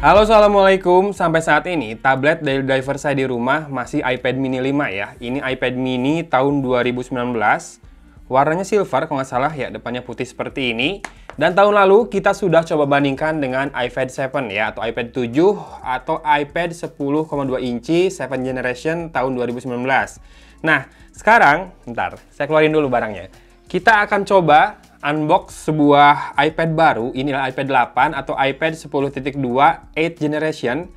Halo, Assalamualaikum. Sampai saat ini, tablet daily driver saya di rumah masih iPad mini 5 ya. Ini iPad mini tahun 2019. Warnanya silver, kalau nggak salah ya, depannya putih seperti ini. Dan tahun lalu, kita sudah coba bandingkan dengan iPad 7 ya, atau iPad 7, atau iPad 10,2 inci 7 Generation tahun 2019. Nah, sekarang, bentar, saya keluarin dulu barangnya. Kita akan coba unbox sebuah iPad baru, inilah iPad 8 atau iPad 10.2 8th Generation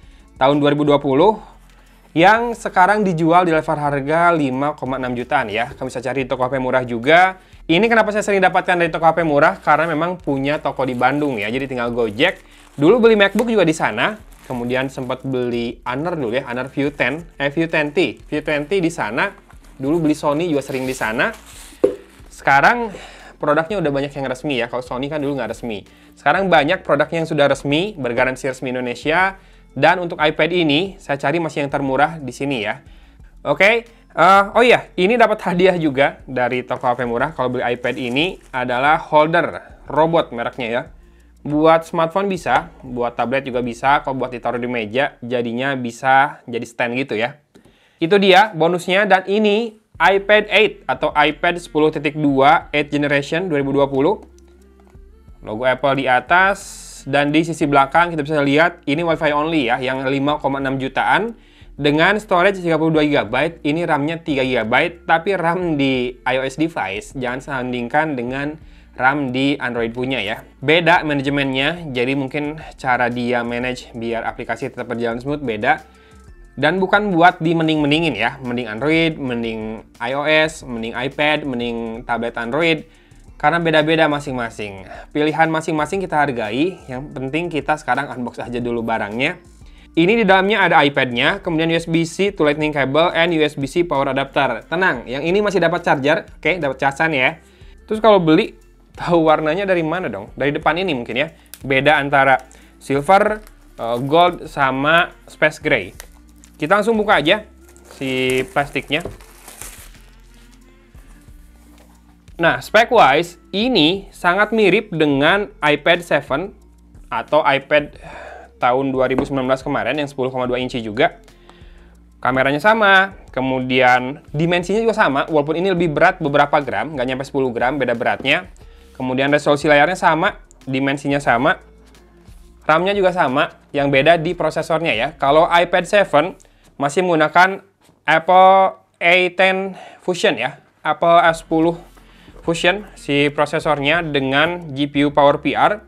tahun 2020 yang sekarang dijual di level harga 5,6 jutaan ya. Kamu bisa cari di toko HP murah juga. Ini kenapa saya sering dapatkan dari toko HP murah, karena memang punya toko di Bandung ya, jadi tinggal Gojek. Dulu beli MacBook juga di sana, kemudian sempat beli Honor dulu ya, Honor View 10, View 10T di sana. Dulu beli Sony juga sering di sana. Sekarang produknya udah banyak yang resmi ya. Kalau Sony kan dulu nggak resmi. Sekarang banyak produknya yang sudah resmi, bergaransi resmi Indonesia. Dan untuk iPad ini, saya cari masih yang termurah di sini ya. Oke. Oh iya, ini dapat hadiah juga dari toko HP murah. Kalau beli iPad ini adalah holder robot mereknya ya. Buat smartphone bisa, buat tablet juga bisa. Kalau buat ditaruh di meja, jadinya bisa jadi stand gitu ya. Itu dia bonusnya, dan ini iPad 8 atau iPad 10.2 8th Generation 2020. Logo Apple di atas, dan di sisi belakang kita bisa lihat ini WiFi only ya, yang 5,6 jutaan dengan storage 32 GB. Ini RAM-nya 3 GB, tapi RAM di iOS device jangan sandingkan dengan RAM di Android punya ya. Beda manajemennya, jadi mungkin cara dia manage biar aplikasi tetap berjalan smooth beda. Dan bukan buat di mending-mendingin ya, mending Android, mending iOS, mending iPad, mending tablet Android. Karena beda-beda masing-masing. Pilihan masing-masing kita hargai, yang penting kita sekarang unbox aja dulu barangnya. Ini di dalamnya ada iPad-nya, kemudian USB-C to Lightning cable, and USB-C power adapter. Tenang, yang ini masih dapat charger, oke, dapat casan ya. Terus kalau beli, tahu warnanya dari mana dong? Dari depan ini mungkin ya. Beda antara silver, gold, sama space gray. Kita langsung buka aja si plastiknya. Nah, spec-wise, ini sangat mirip dengan iPad 7 atau iPad tahun 2019 kemarin yang 10,2 inci juga. Kameranya sama, kemudian dimensinya juga sama, walaupun ini lebih berat beberapa gram, nggak nyampe 10 gram, beda beratnya. Kemudian resolusi layarnya sama, dimensinya sama, RAM-nya juga sama, yang beda di prosesornya ya. Kalau iPad 7 masih menggunakan Apple A10 Fusion ya, Apple A10 Fusion si prosesornya dengan GPU Power VR,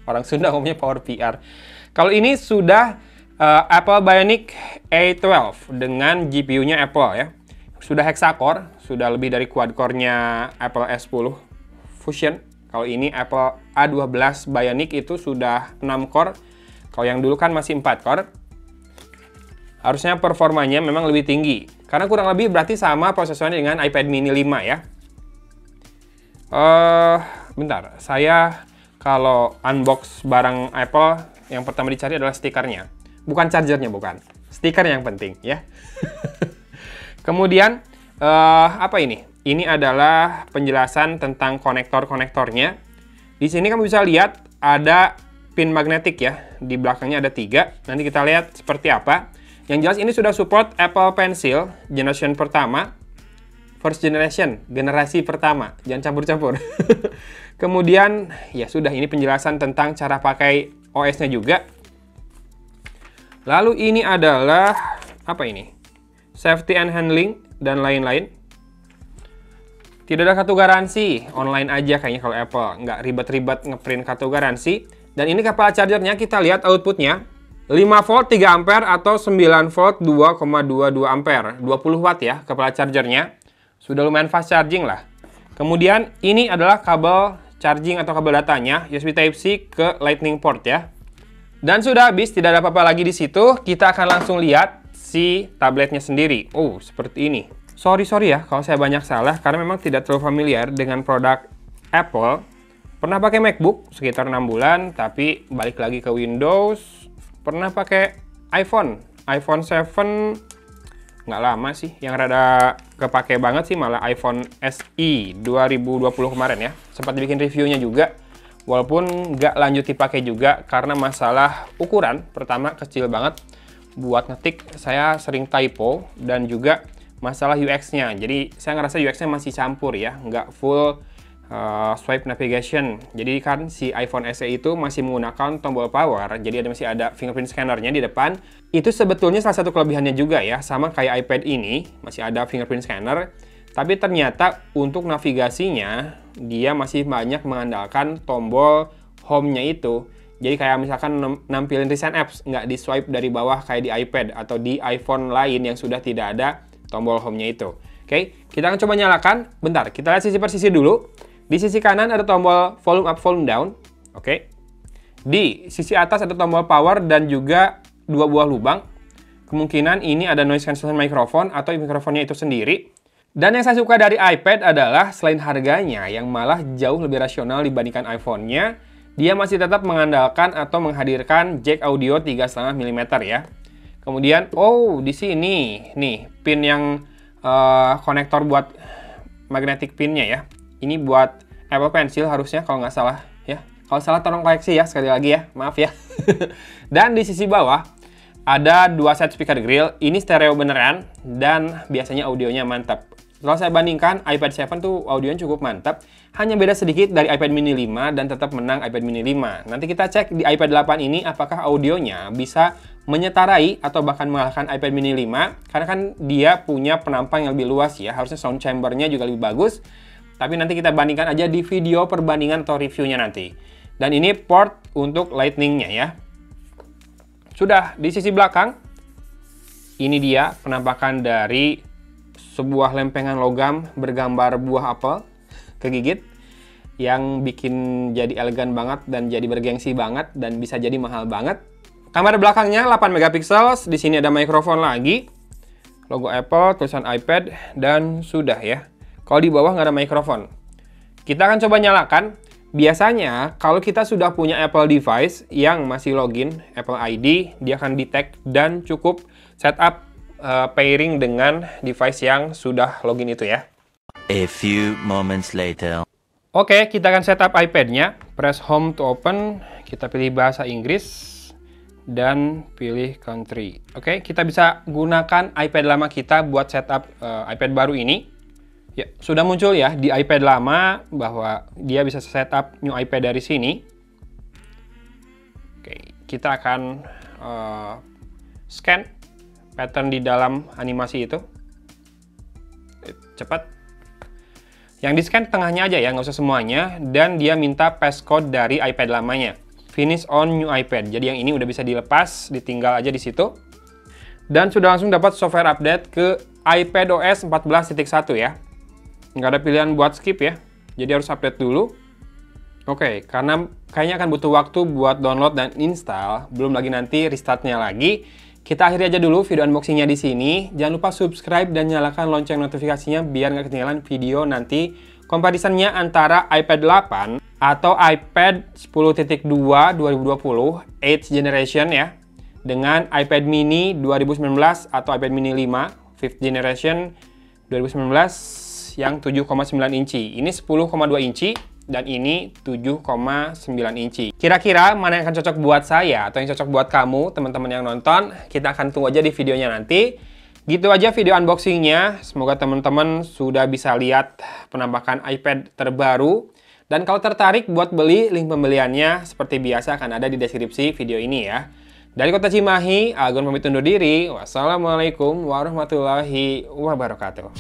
orang Sunda ngomongnya Power VR. Kalau ini sudah Apple Bionic A12 dengan GPU-nya Apple ya, sudah hexacore, sudah lebih dari quad core-nya Apple A10 Fusion. Kalau ini Apple A12 Bionic itu sudah 6 core, kalau yang dulu kan masih 4 core. Harusnya performanya memang lebih tinggi. Karena kurang lebih berarti sama prosesornya dengan iPad mini 5 ya. Bentar, saya kalau unbox barang Apple, yang pertama dicari adalah stikernya. Bukan chargernya, bukan. Stiker yang penting ya. Kemudian, apa ini? Ini adalah penjelasan tentang konektor-konektornya. Di sini kamu bisa lihat ada pin magnetik ya. Di belakangnya ada 3. Nanti kita lihat seperti apa. Yang jelas ini sudah support Apple Pencil generation pertama, first generation, generasi pertama, jangan campur-campur. Kemudian ya sudah, ini penjelasan tentang cara pakai OS-nya juga. Lalu ini adalah apa ini? Safety and handling dan lain-lain. Tidak ada kartu garansi, online aja kayaknya kalau Apple, nggak ribet-ribet ngeprint kartu garansi. Dan ini kepala chargernya, kita lihat outputnya. 5 volt 3 ampere atau 9 volt 2,22 ampere. 20 watt ya kepala chargernya. Sudah lumayan fast charging lah. Kemudian ini adalah kabel charging atau kabel datanya, USB Type-C ke Lightning port ya. Dan sudah habis, tidak ada apa-apa lagi di situ. Kita akan langsung lihat si tabletnya sendiri. Oh, seperti ini. Sorry ya kalau saya banyak salah, karena memang tidak terlalu familiar dengan produk Apple. Pernah pakai MacBook sekitar 6 bulan, tapi balik lagi ke Windows. Pernah pakai iPhone 7, nggak lama sih. Yang rada kepake banget sih malah iPhone SE 2020 kemarin ya. Sempat dibikin reviewnya juga. Walaupun nggak lanjut dipakai juga karena masalah ukuran. Pertama, kecil banget. Buat ngetik, saya sering typo. Dan juga masalah UX-nya. Jadi, saya ngerasa UX-nya masih campur ya. Nggak full swipe navigation. Jadi kan si iPhone SE itu masih menggunakan tombol power. Jadi masih ada fingerprint scanner-nya di depan. Itu sebetulnya salah satu kelebihannya juga ya. Sama kayak iPad ini, masih ada fingerprint scanner. Tapi ternyata untuk navigasinya, dia masih banyak mengandalkan tombol home-nya itu. Jadi kayak misalkan nampilin recent apps, nggak di swipe dari bawah kayak di iPad atau di iPhone lain yang sudah tidak ada tombol home-nya itu. Oke, kita akan coba nyalakan. Bentar, kita lihat sisi per sisi dulu. Di sisi kanan ada tombol volume up, volume down. Oke. Di sisi atas ada tombol power dan juga 2 buah lubang. Kemungkinan ini ada noise cancellation microphone atau mikrofonnya itu sendiri. Dan yang saya suka dari iPad adalah selain harganya yang malah jauh lebih rasional dibandingkan iPhone-nya, dia masih tetap mengandalkan atau menghadirkan jack audio 3,5 mm ya. Kemudian, di sini nih pin yang konektor buat magnetic pinnya ya. Ini buat Apple Pencil harusnya kalau nggak salah ya. Kalau salah tolong koreksi ya sekali lagi ya, maaf ya. Dan di sisi bawah ada 2 set speaker grill. Ini stereo beneran dan biasanya audionya mantap. Kalau saya bandingkan iPad 7 tuh audionya cukup mantap. Hanya beda sedikit dari iPad mini 5 dan tetap menang iPad mini 5. Nanti kita cek di iPad 8 ini apakah audionya bisa menyetarai atau bahkan mengalahkan iPad mini 5. Karena kan dia punya penampang yang lebih luas ya. Harusnya sound chamber-nya juga lebih bagus. Tapi nanti kita bandingkan aja di video perbandingan atau reviewnya nanti. Dan ini port untuk lightning-nya ya. Sudah, di sisi belakang, ini dia penampakan dari sebuah lempengan logam bergambar buah apel kegigit yang bikin jadi elegan banget dan jadi bergengsi banget dan bisa jadi mahal banget. Kamera belakangnya 8 megapiksel, di sini ada mikrofon lagi, logo Apple, tulisan iPad, dan sudah ya. Kalau di bawah nggak ada mikrofon. Kita akan coba nyalakan. Biasanya, kalau kita sudah punya Apple device yang masih login, Apple ID, dia akan detect dan cukup setup pairing dengan device yang sudah login itu ya. A few moments later. Oke, kita akan setup iPad-nya. Press home to open. Kita pilih bahasa Inggris. Dan pilih country. Oke, kita bisa gunakan iPad lama kita buat setup iPad baru ini. Ya, sudah muncul ya di iPad lama bahwa dia bisa setup new iPad dari sini. Oke, kita akan scan pattern di dalam animasi itu. Cepat. Yang di scan tengahnya aja ya, nggak usah semuanya. Dan dia minta passcode dari iPad lamanya. Finish on new iPad. Jadi yang ini udah bisa dilepas, ditinggal aja di situ. Dan sudah langsung dapat software update ke iPadOS 14.1 ya. Nggak ada pilihan buat skip ya, jadi harus update dulu. Oke, karena kayaknya akan butuh waktu buat download dan install, belum lagi nanti restartnya lagi. Kita akhiri aja dulu video unboxingnya di sini. Jangan lupa subscribe dan nyalakan lonceng notifikasinya biar nggak ketinggalan video nanti comparisonnya antara iPad 8 atau iPad 10.2 2020 8th generation ya, dengan iPad mini 2019 atau iPad mini 5 5th generation 2019 yang 7,9 inci. Ini 10,2 inci dan ini 7,9 inci. Kira-kira mana yang akan cocok buat saya atau yang cocok buat kamu, teman-teman yang nonton? Kita akan tunggu aja di videonya nanti. Gitu aja video unboxingnya. Semoga teman-teman sudah bisa lihat penampakan iPad terbaru. Dan kalau tertarik buat beli, link pembeliannya seperti biasa akan ada di deskripsi video ini ya. Dari Kota Cimahi, Agun pamit undur diri. Wassalamualaikum warahmatullahi wabarakatuh.